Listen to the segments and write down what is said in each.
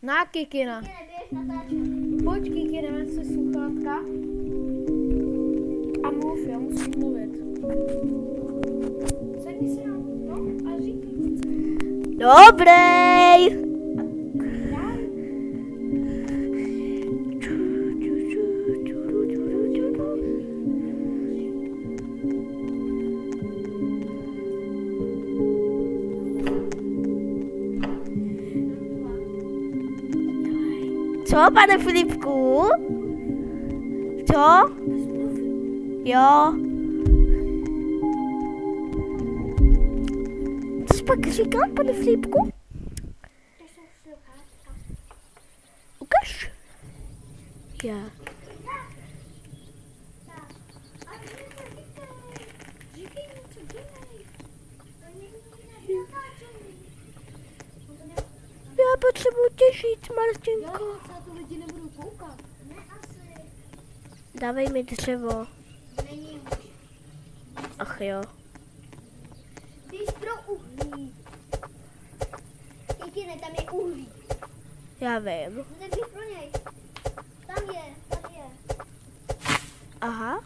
Na, Kikina. Pojď, Kikina, vem si sluchátka. A mluv, já musím mluvit. Sedni si na to a říkej. Dobrý. Co, pane Filipku? Co? Jo. Co jsi pak říkal, pane Filipku? Ukaž. Já. Já potřebuji těžit, Martinko. Jo, na to lidi nebudou koukat. Ne, asi. Dávej mi dřevo. Není už. Ach jo. Když pro uhlí. Kikine, tam je uhlí. Já vím. No tak běž pro něj. Tam je, tam je. Aha.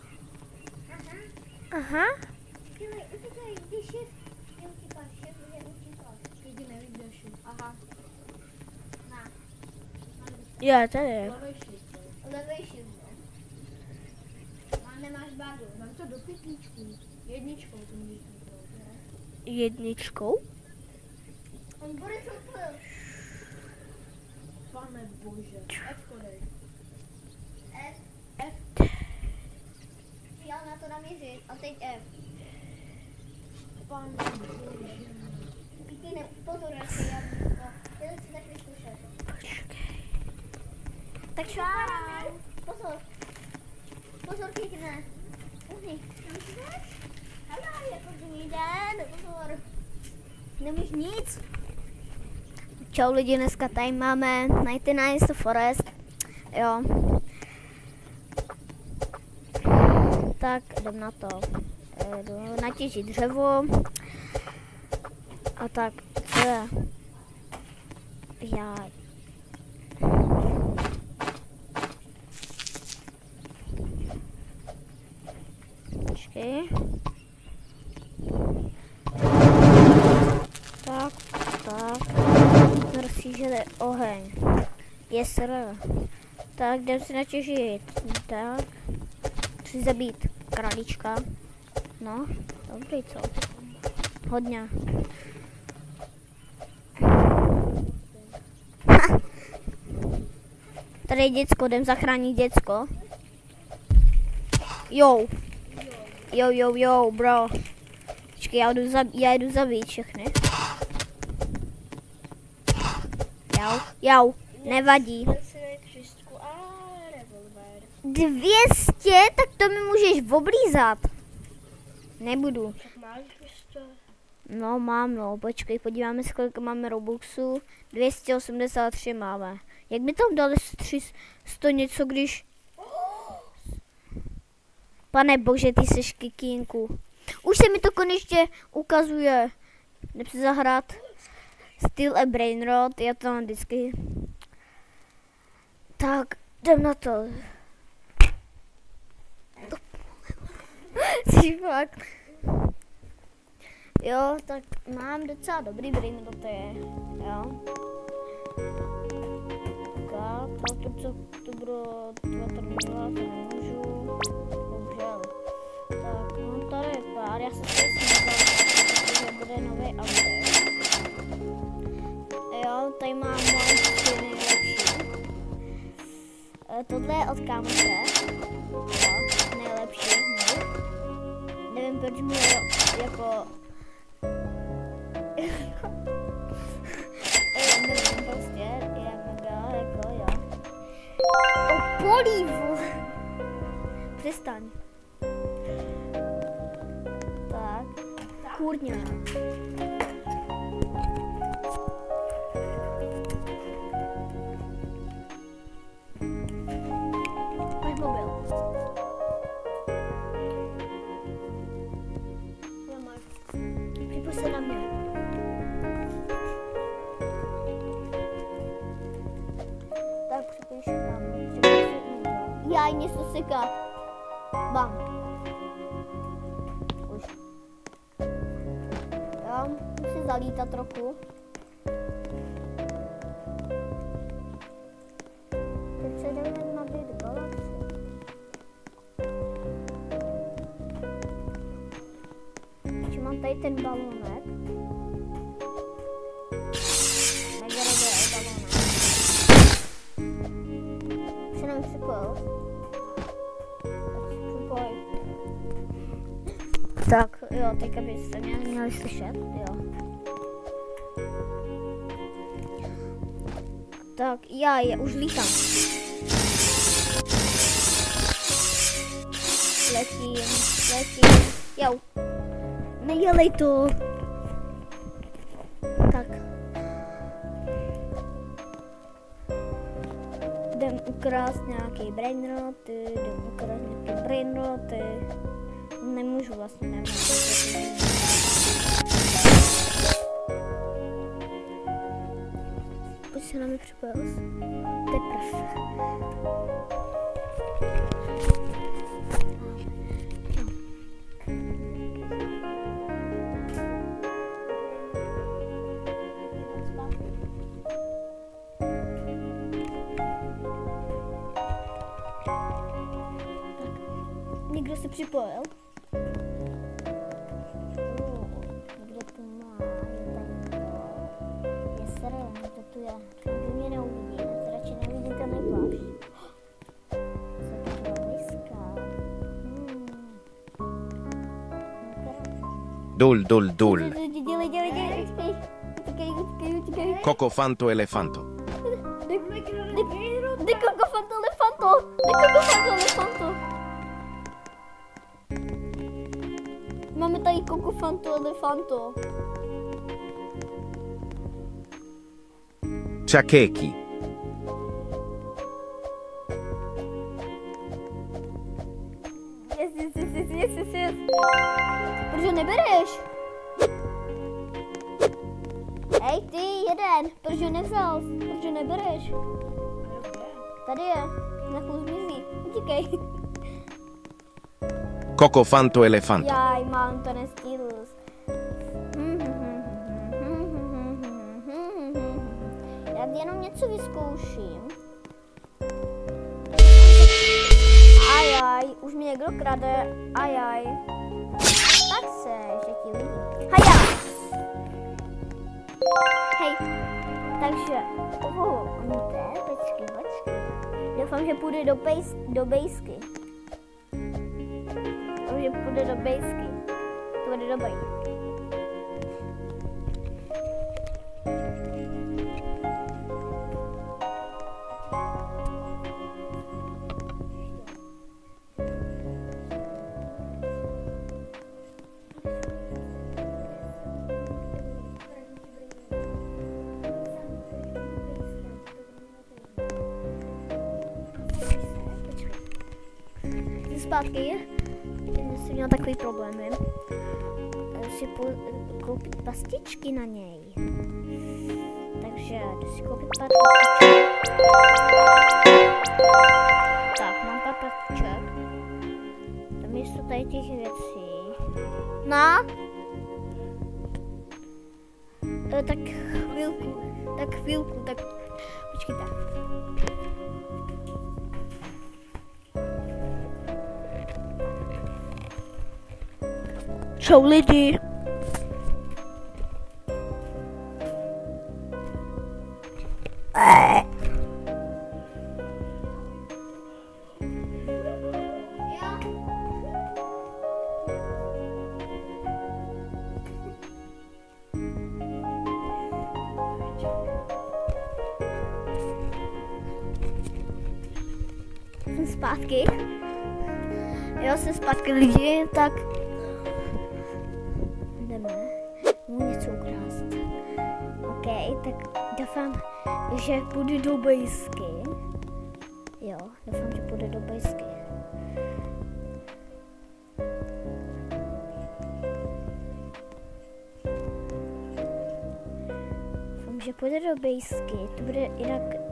Aha. Aha. Utíkej, utíkej, když je. Neutíkáš, je utíkáš. Kikine, nevíš, aha. Na. Já tady. Levej šift. Levej šift. A nemáš bagu. Dám to do pytlíčku. Jedničkou to můžeš mít. Jedničkou? On bude cokl. Pane bože. F-ko dej. F. F. Já na to namířit. A teď F. Pane bože. Kikine, pozor, jak se jablíko. Já to chci taky zkoušet. Počkej. Tak čau. Pozor. Pozor, Kikine. Uhni. Hele, jako druhý den. Pozor. Nemůžeš nic. Čau lidi, dneska tady máme Nighty Nice Forest. Jo. Tak jdem na to. Jdu natěžit dřevo. A tak, co je? Já... Počkej. Tak, tak. Rozsíželi oheň. Jesr. Tak, jdem si natěžit. Tak. Chci zabít králíčka. No, dobrý, co? Hodně. Tady je děcko, jdem zachránit děcko. Jo. Jo, bro. Počkej, já jdu zabít všechny. Jau, nevadí. 200, tak to mi můžeš oblízat. Nebudu. Máš 200? No, mám, no. Počkej, podíváme se, kolik máme Robuxů. 283 máme. Jak by tam dali 300 něco, když... Pane bože, ty seš kikínku. Už se mi to konečně ukazuje. Jdem si zahrát Steel a Brainrot, já to mám vždycky. Tak, jdem na to. Jsi fakt. Jo, tak mám docela dobrý Brainrot, to je. Jo. Tak, a to bylo 2 to nemůžu. Bohužel. Tak, mám tady pár, já se že bude nový update. Jo, tady mám moje nejlepší. Tohle je od kámoše. Jo, nejlepší. Nevím, proč mi jako... nevím, prostě je mega, jako jo. O polívu! Přestaň. Tak, kurňa. Máš mobil. Já máš. Připuď se na mě. Aj, něco seká. Bam. Už. Já musím zalítat trochu. Teď se jdeme nabít galaxy. Ještě mám tady ten balónek. Mega dobrý balónek. Se nám připojil. Tak jo, teďka byste mě měli slyšet, jo. Tak já už lítám. Letím, jo. Nedělej to. Tak. Jdem ukrást nějaký brainroty, Nemůžu vlastně, nevím. Pojď se na mě připojil. Teprve. Někdo se připojil? Někdo tu má, je serem, to tu je. Vy mě neuvidí, radši nevidíte nejplášť. Co to bylo blízká? Dul. Dělej, utíkej. Cocofanto elefanto. De cocofanto elefanto. Máme tady cocofanto elefanto. Ciakeki. Yes. Proč ho nebereš? Hej ty, jeden. Proč ho nevzal? Proč ho nebereš? Tady je. Na chůz zmizí. Utíkej. Cocofanto elefanto. Jaj, mám to nestihl. Já jenom něco vyzkouším. Ajaj, už mi někdo krade. Ajaj. Tak se, že ti lidi. Haja! Hej, takže, on jde, počkej. Doufám, že půjde do bejsky. Že půjde do bejsky. To bude dobrý. Zpátky. Jsem měla takový problémy. Si koupit pastičky na něj. Takže jdu si koupit pár pastiček. Tak, mám pár pastiček. Tam jsou tady těch věcí. No? Tak chvilku, tak počkejte. Čau lidi. Jsem zpátky. Jo, jsem zpátky lidi, tak jdeme mu něco ukrást. OK, tak doufám, že půjdu do bejsky. Jo, doufám, že půjdu do bejsky. Doufám, že půjde do bejsky.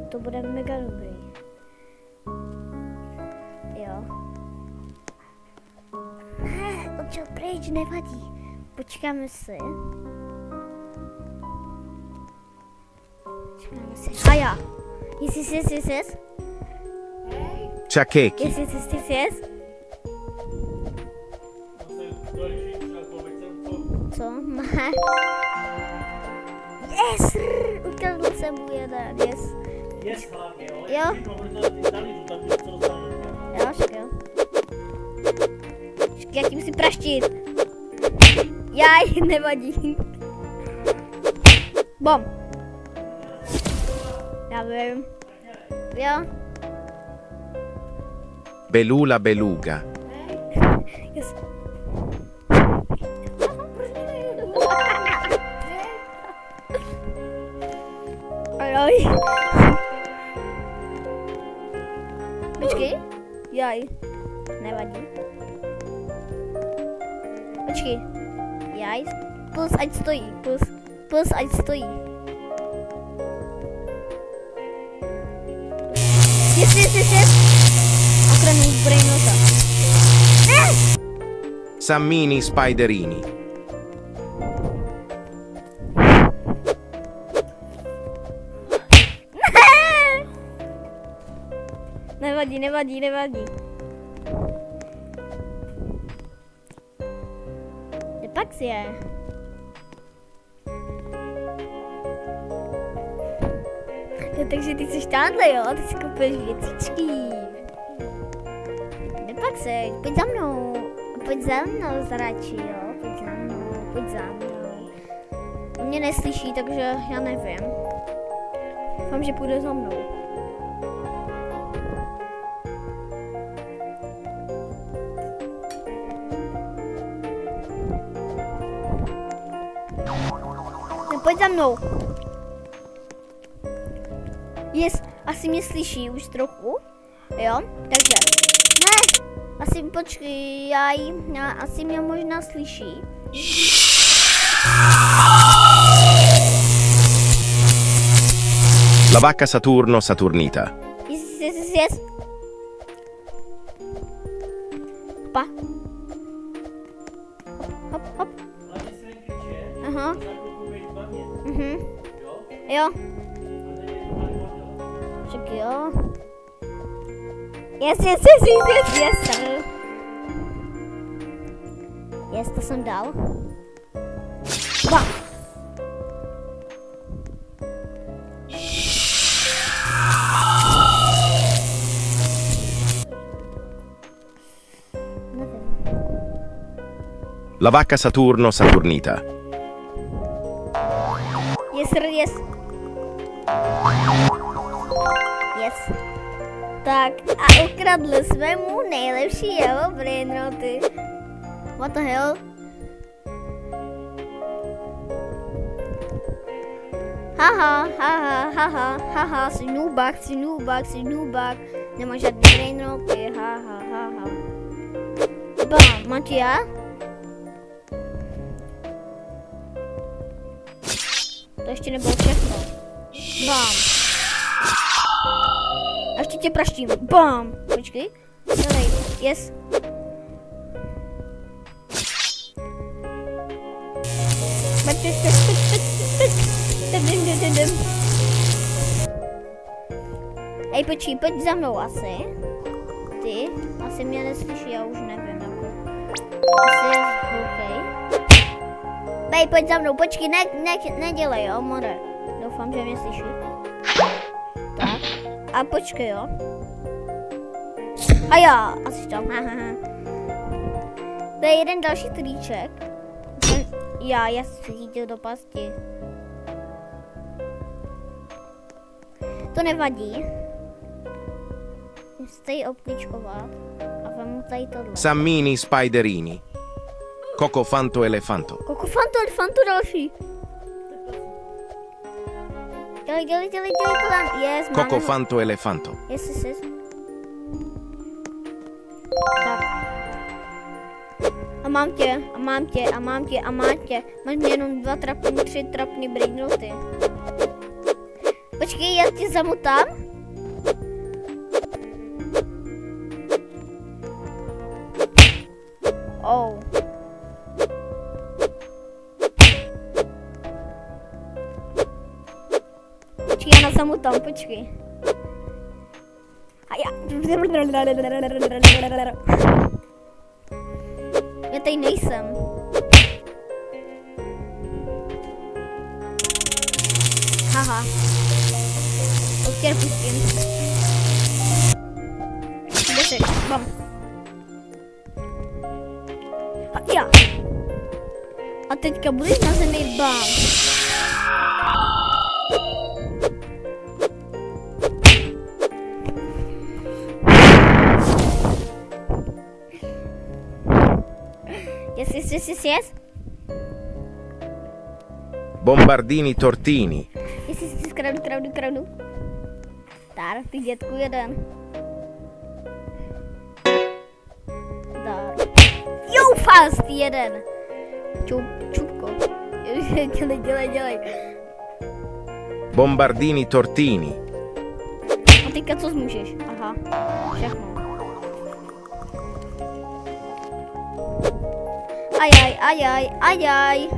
To bude mega dobrý. odšel pryč, nevadí. Počkáme si. A já. Yes. Ciakeki. Yes. Co? Ne. Yes! Ukradl jsem mu jeden, yes. Yes, hlavně, jo? Jo. Jo, však jo. Však já tím si praštit. Jaj, nevadí. Bom. Já vím. Jo. Belula beluga. Yes. Ajaj. Počkej. Jaj. Nevadí. Počkej. Jaj. Plus ať stojí. Plus ať stojí. Yes. Ochranu zbrojnota. Sammini spiderini. Nevadí. Kde pak si je? No, takže ty jsi táhle, jo? Ty si koupíš věcičky. Kde pak jsi? Pojď za mnou, zrači, jo? Pojď za mnou. On mě neslyší, takže já nevím. Doufám, že půjde za mnou. Pojď za mnou. Yes, asi mě slyší už trochu. Jo, takže. Ne, asi počkej, asi mě možná slyší. La vacca Saturno Saturnita. Yes. Pa. Hop. Aha. Jo. Však jo. Yes, sir. Yes, to jsem dal. Ba. La vacca Saturno Saturnita. Yes. Tak a ukradl jsme mu nejlepší jeho brainroty. What the hell? Haha, jsi noobák, nemáš žádný brainroty, haha. Bam, mám ti já? To ještě nebylo všechno. Bam. A ještě tě praštím. Bam. Počkej. Celej. Yes. Hej, počkej, pojď za mnou asi. Ty asi mě neslyší, já už nevím, jako. Asi je hluchej. Hej, pojď za mnou, počkej, nedělej, jo, more. Doufám, že mě slyší. Tak, a počkej, jo. A já, asi tam, To je jeden další triček. Já se chytil do pasti. To nevadí. Musím obklíčkovat a vemu tady tohle. Sammini spiderini. Cocofanto elefanto. Cocofanto elefanto další. Dělej to tam. Yes, máme. Cocofanto elefanto. Yes. Tak. A mám tě. Máš mě jenom 3 trapný brainroty. Počkej, já tě zamutám. Oh. na samotám, počkej. A já... Já tady nejsem. Haha. Už tě nepustím. Kde jsi? Bam. A já. A teďka budeš na zemi, bam. Yes. Bombardini tortini. Yes, kradu. Dar, ty dětku jeden. Dar. Jo, fast jeden. Čupko. Dělej. Bombardini tortini. A teďka co zmůžeš? Aha, všechno. Ajaj.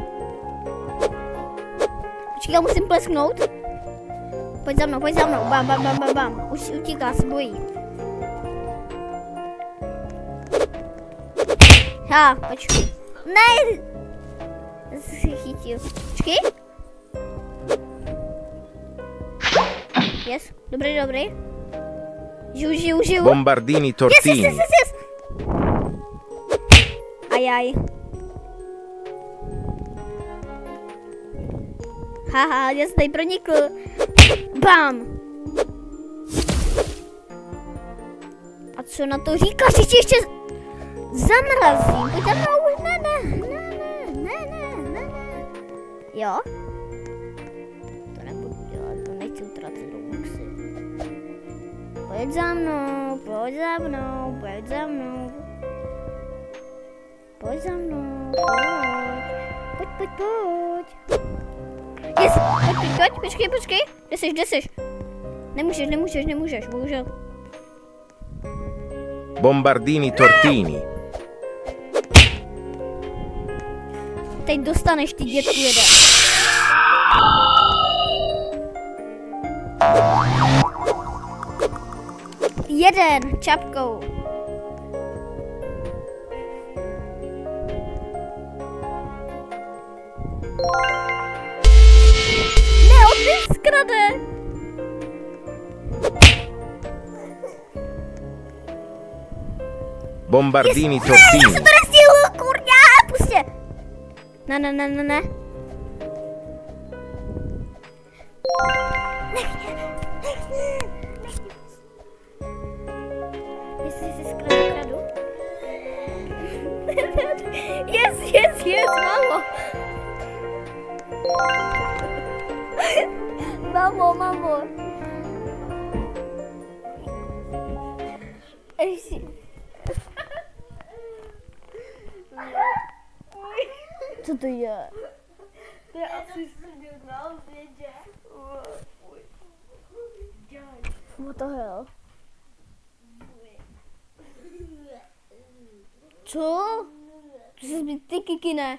Počkej, já musím plesknout. Pojď za mnou. Bam. Už utíká, se bojí. Ha, počkej. Ne! Jsi se chytil. Počkej. Yes, dobrý. Žiju. Bombardini tortini. Yes. Ajaj. Haha, já jsem tady pronikl. Bam. A co na to říkáš? Ty tě ještě zamrazím. Pojď za mnou. Ne. Jo? To nebudu dělat, to nechci utracet do boxy. Pojď za mnou. Pojď. Yes, pojď. Počkej. Kde jsi? Nemůžeš, bohužel. Bombardini tortini. Teď dostaneš ty dětku jeden. Jeden čapkou. Skrade. Bombardini Já tortini. jsem to nestihl, kurňa, pustě. Ne. Jestli si kradu. Yes, Mamo. Co to je? To je asi na obědě. What the hell? Co? To jsi ty kikine.